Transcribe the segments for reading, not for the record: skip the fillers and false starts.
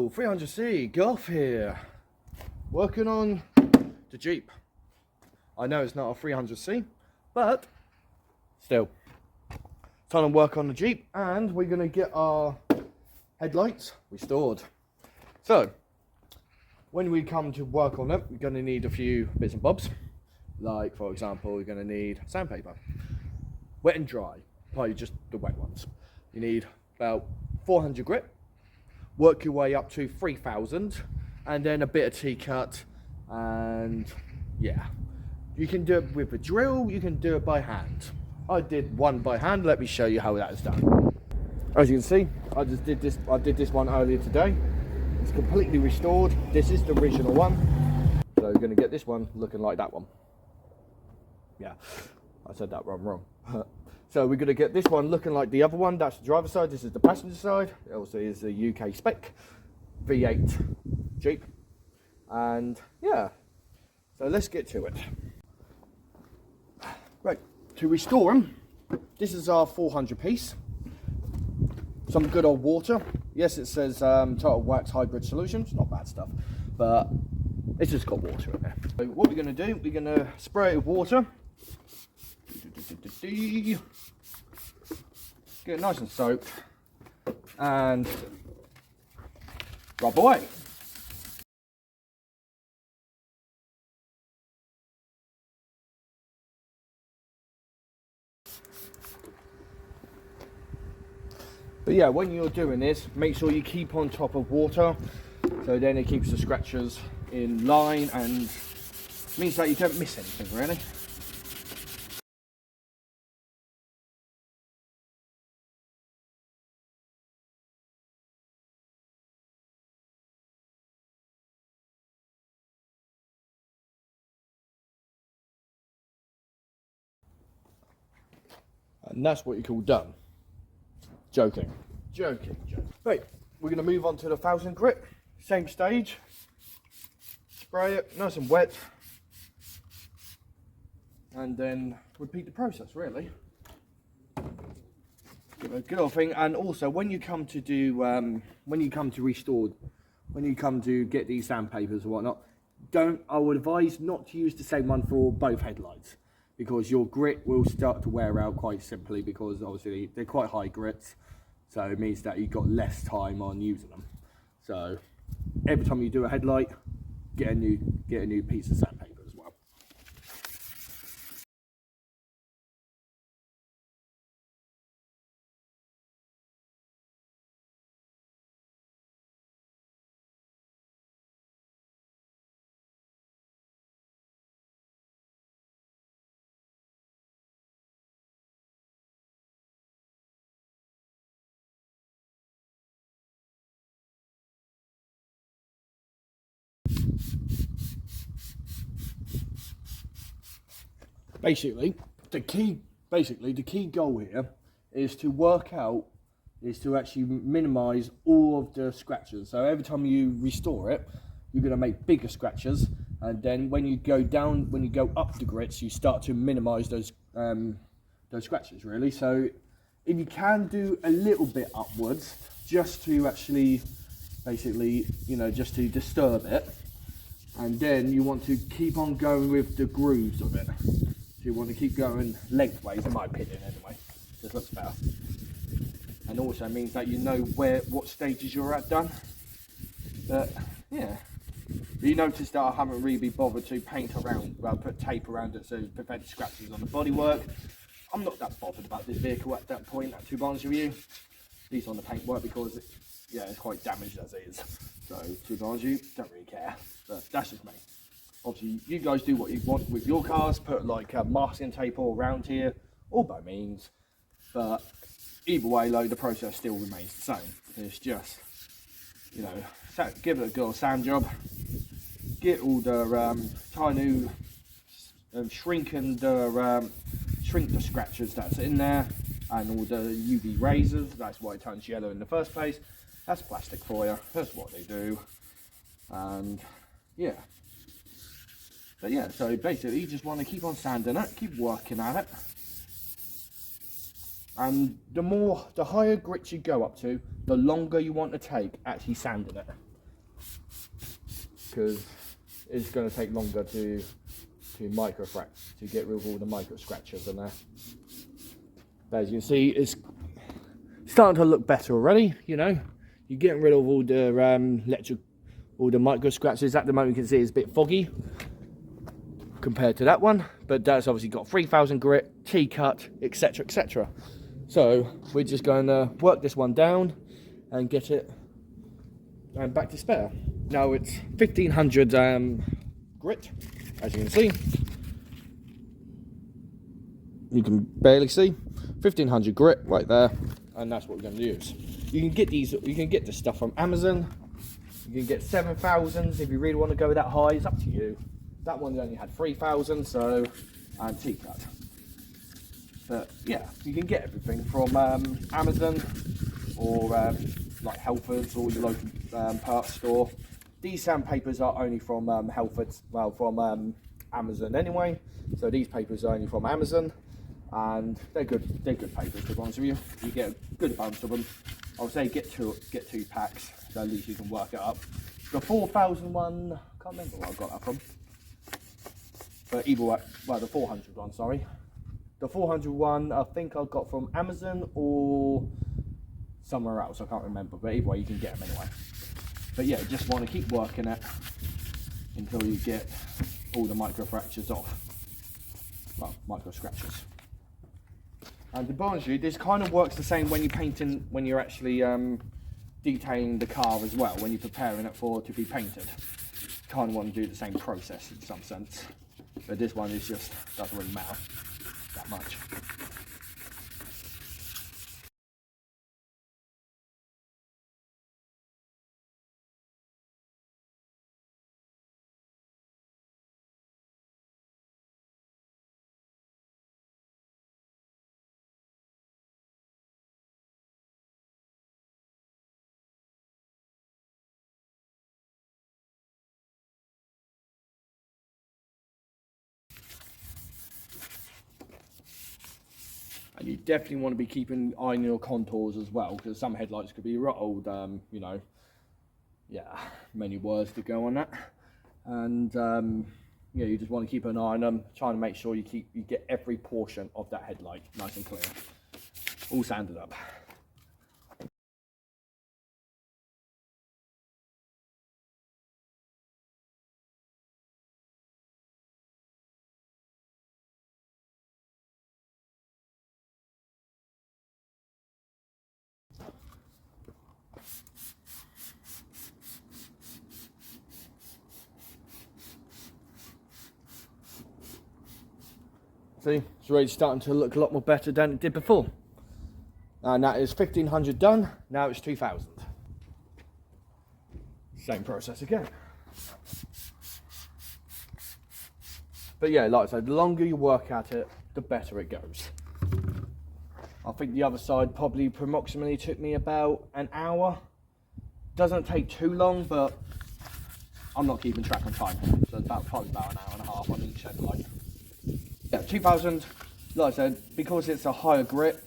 Hello, 300C, Golf here, working on the Jeep. I know it's not a 300C, but still, time to work on the Jeep, and we're going to get our headlights restored. So, when we come to work on it, we're going to need a few bits and bobs. Like, for example, we're going to need sandpaper, wet and dry, probably just the wet ones. You need about 400 grit. Work your way up to 3,000, and then a bit of Tcut, and yeah, you can do it with a drill, you can do it by hand. I did one by hand. Let me show you how that is done. As you can see, I did this one earlier today. It's completely restored. This is the original one, so we're going to get this one looking like that one. Yeah, I said that one wrong. So we're going to get this one looking like the other one. That's the driver's side, this is the passenger side. It also is a UK spec V8 Jeep. And yeah, so let's get to it. Right, to restore them, this is our 400 piece. Some good old water. Yes, it says Total Wax Hybrid Solutions, not bad stuff, but it's just got water in there. So what we're going to do, we're going to spray it with water. Get it nice and soaked and rub away. But yeah, when you're doing this, make sure you keep on top of water, so then it keeps the scratches in line and means that you don't miss anything really. And that's what you call done. Joking. Right, we're going to move on to the 1,000 grit. Same stage. Spray it nice and wet. And then repeat the process, really. Good old thing. And also, when you come to do, when you come to get these sandpapers or whatnot, I would advise not to use the same one for both headlights, because your grit will start to wear out quite simply, because obviously they're quite high grits, so it means that you've got less time on using them. So every time you do a headlight, get a new piece of sandpaper as well. Basically, the key goal here is to actually minimize all of the scratches. So every time you restore it, you're going to make bigger scratches, and then when you go up the grits, you start to minimize those scratches really. So if you can do a little bit upwards, just to actually basically, just to disturb it, and then you want to keep on going with the grooves of it. So you want to keep going lengthways, in my opinion anyway. Just looks better. And also means that you know what stages you're at done. But yeah. You notice that I haven't really bothered to paint around, put tape around it so to prevent scratches on the bodywork. I'm not that bothered about this vehicle at that point, to be honest with you. At least on the paintwork, because it's quite damaged as it is. So to be honest with you, don't really care. But that's just me. Obviously, you guys do what you want with your cars. Put like masking tape all around here, all by means. But either way, the process still remains the same. It's just, give it a good old sand job. Get all the tiny shrink the scratches that's in there, and all the UV razors. That's why it turns yellow in the first place. That's plastic for you. That's what they do. And yeah. But yeah, so basically you just want to keep on sanding it, keep working at it. And the higher grits you go up to, the longer you want to take actually sanding it. because it's going to take longer to get rid of all the micro scratches in there. But as you can see, it's starting to look better already. You know, you're getting rid of all the all the micro scratches. At the moment, you can see it's a bit foggy compared to that one, but that's obviously got 3000 grit, Tcut, etc, etc. So we're just going to work this one down and get it back to spare. Now it's 1500 grit, as you can see. You can barely see 1500 grit right there, and that's what we're going to use. You can get these, you can get this stuff from Amazon. You can get 7000s if you really want to go that high. It's up to you. That one only had 3000, so, and Tcut. But yeah, you can get everything from Amazon or like Halfords or your local parts store. These sandpapers are only from Halfords, well, from Amazon anyway. So these papers are only from Amazon, and they're good papers, to be honest with you. You get a good bunch of them. I would say get two packs, so at least you can work it up. The 4000 one, I can't remember where I got that from. But either way, well, the 400 one, sorry. The 400 one, I think I got from Amazon or somewhere else, I can't remember. But either way, you can get them anyway. But yeah, just want to keep working it until you get all the micro fractures off. Well, micro scratches. And to be honest with you, this kind of works the same when you're painting, when you're actually detailing the car as well, when you're preparing it to be painted. Kind of want to do the same process in some sense. But this one is just, doesn't really matter that much. And you definitely want to be keeping an eye on your contours as well, because some headlights could be old, you know, yeah, many words to go on that. And yeah, you just want to keep an eye on them, trying to make sure you get every portion of that headlight nice and clear, all sanded up. See, it's already starting to look a lot more better than it did before. And that is 1500 done, now it's 2000. Same process again. But yeah, like I said, the longer you work at it, the better it goes. I think the other side probably approximately took me about an hour. Doesn't take too long, but I'm not keeping track of time. So it's probably about an hour and a half on each headlight. Yeah, 2000, like I said, because it's a higher grit,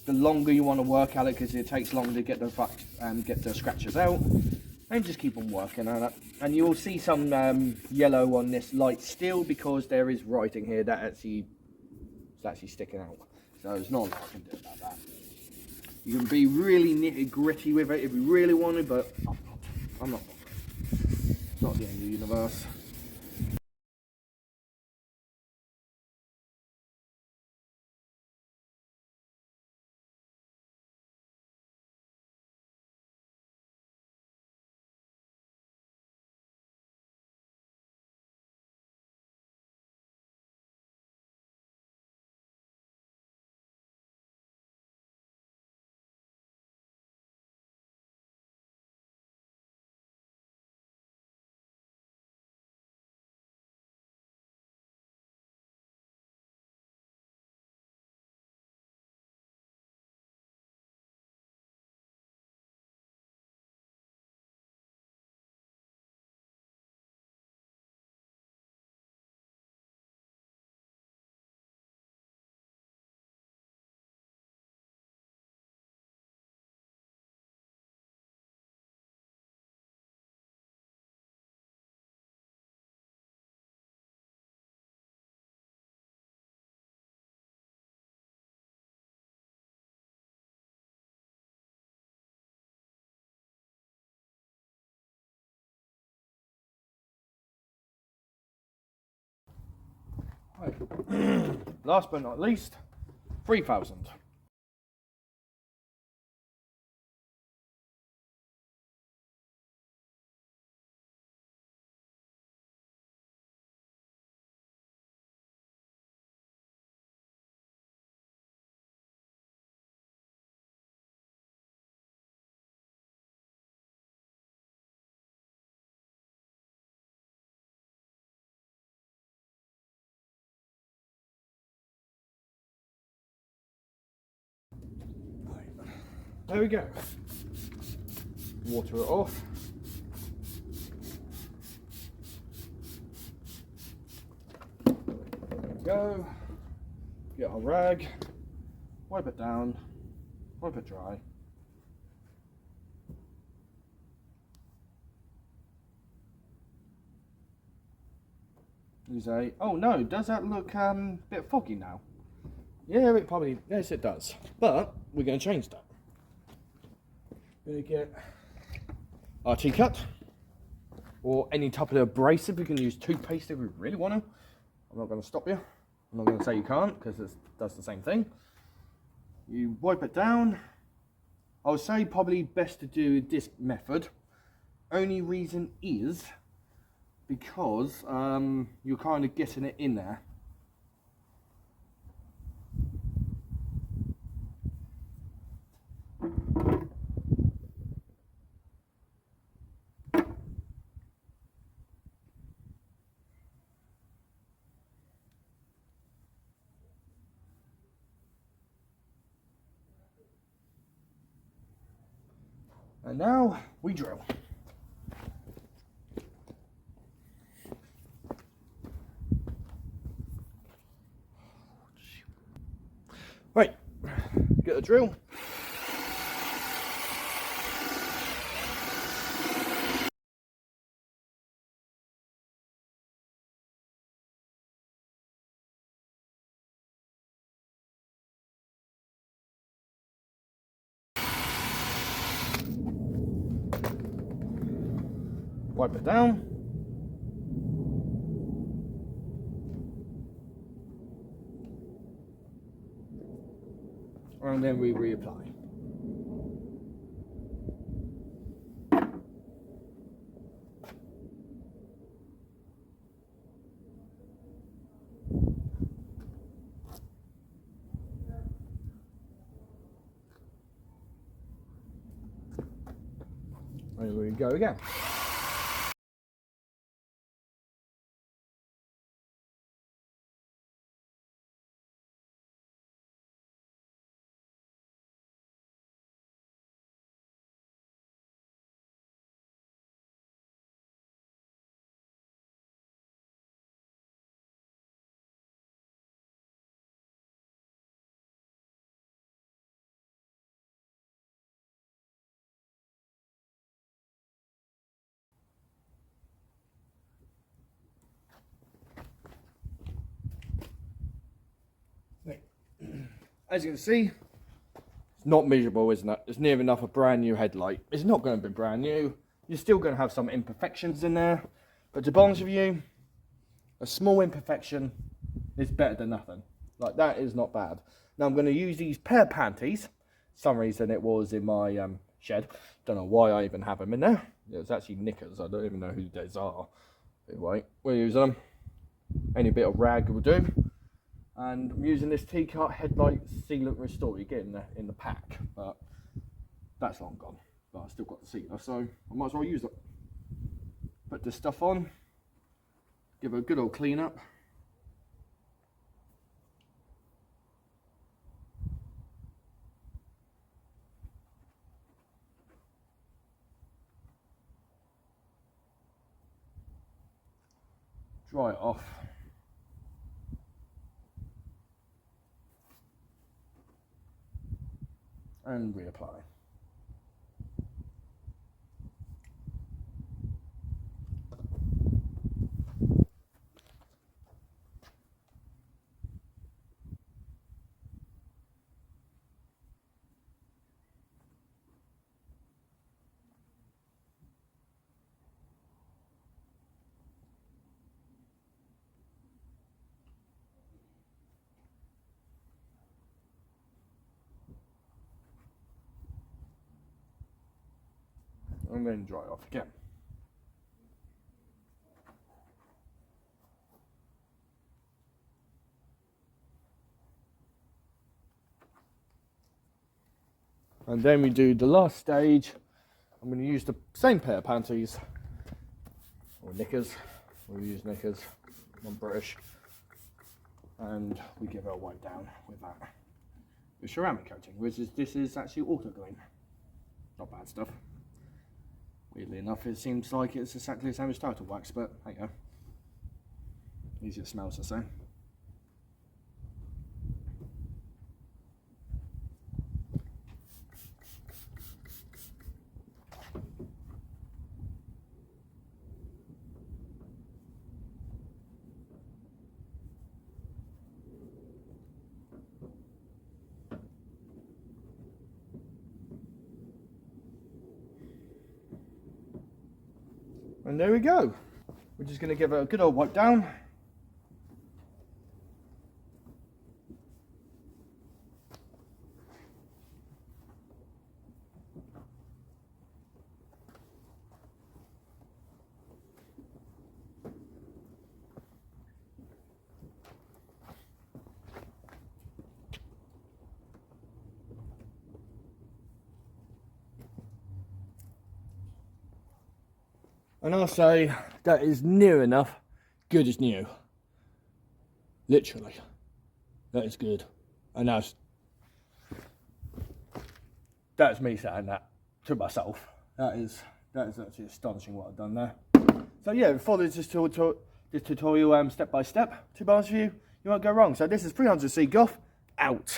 the longer you want to work at it, because it takes longer to get the scratches out, and just keep on working on it. And you will see some yellow on this light still, because there is writing here that is actually sticking out. So there's not a lot I can do about that. You can be really nitty gritty with it if you really want to, but I'm not. It's not the end of the universe. Right. Last but not least, 3000. There we go. Water it off. There we go. Get our rag, wipe it down, wipe it dry. You say, oh no, does that look a bit foggy now? Yeah, it probably, yes it does. But we're going to change that. We're going to get our Tcut, or any type of abrasive. We can use toothpaste if we really want to. I'm not going to stop you. I'm not going to say you can't, because it does the same thing. You wipe it down. I would say probably best to do this method. Only reason is because you're kind of getting it in there. And now we drill. Right, get a drill. Wipe it down. And then we reapply. And we go again. As you can see, it's not miserable, isn't it? It's near enough a brand new headlight. It's not going to be brand new. You're still going to have some imperfections in there. But to be honest with you, a small imperfection is better than nothing. Like, that is not bad. Now I'm going to use these pair of panties. For some reason it was in my shed. Don't know why I even have them in there. It's actually knickers. I don't even know who these are. Anyway, we'll use them. Any bit of rag will do. And I'm using this Tcut headlight sealant restore you get in the pack, but that's long gone. But I've still got the sealer, so I might as well use it. Put this stuff on, give it a good old clean up. Dry it off. And reapply. and then dry off again. And then we do the last stage. I'm going to use the same pair of panties, or knickers. We'll use knickers, I'm British. And we give it a wipe down with that. The ceramic coating, which is, this is actually auto glue. Not bad stuff. Weirdly enough, it seems like it's exactly the same as Total Wax, but there you go. At least it smells the same. And there we go. We're just going to give it a good old wipe down. And I'll say that is near enough good as new. Literally. That is good. And that's me saying that to myself. That is actually astonishing what I've done there. So yeah, follow this tutorial step by step. To be honest with you, you won't go wrong. So this is 300C Goth out.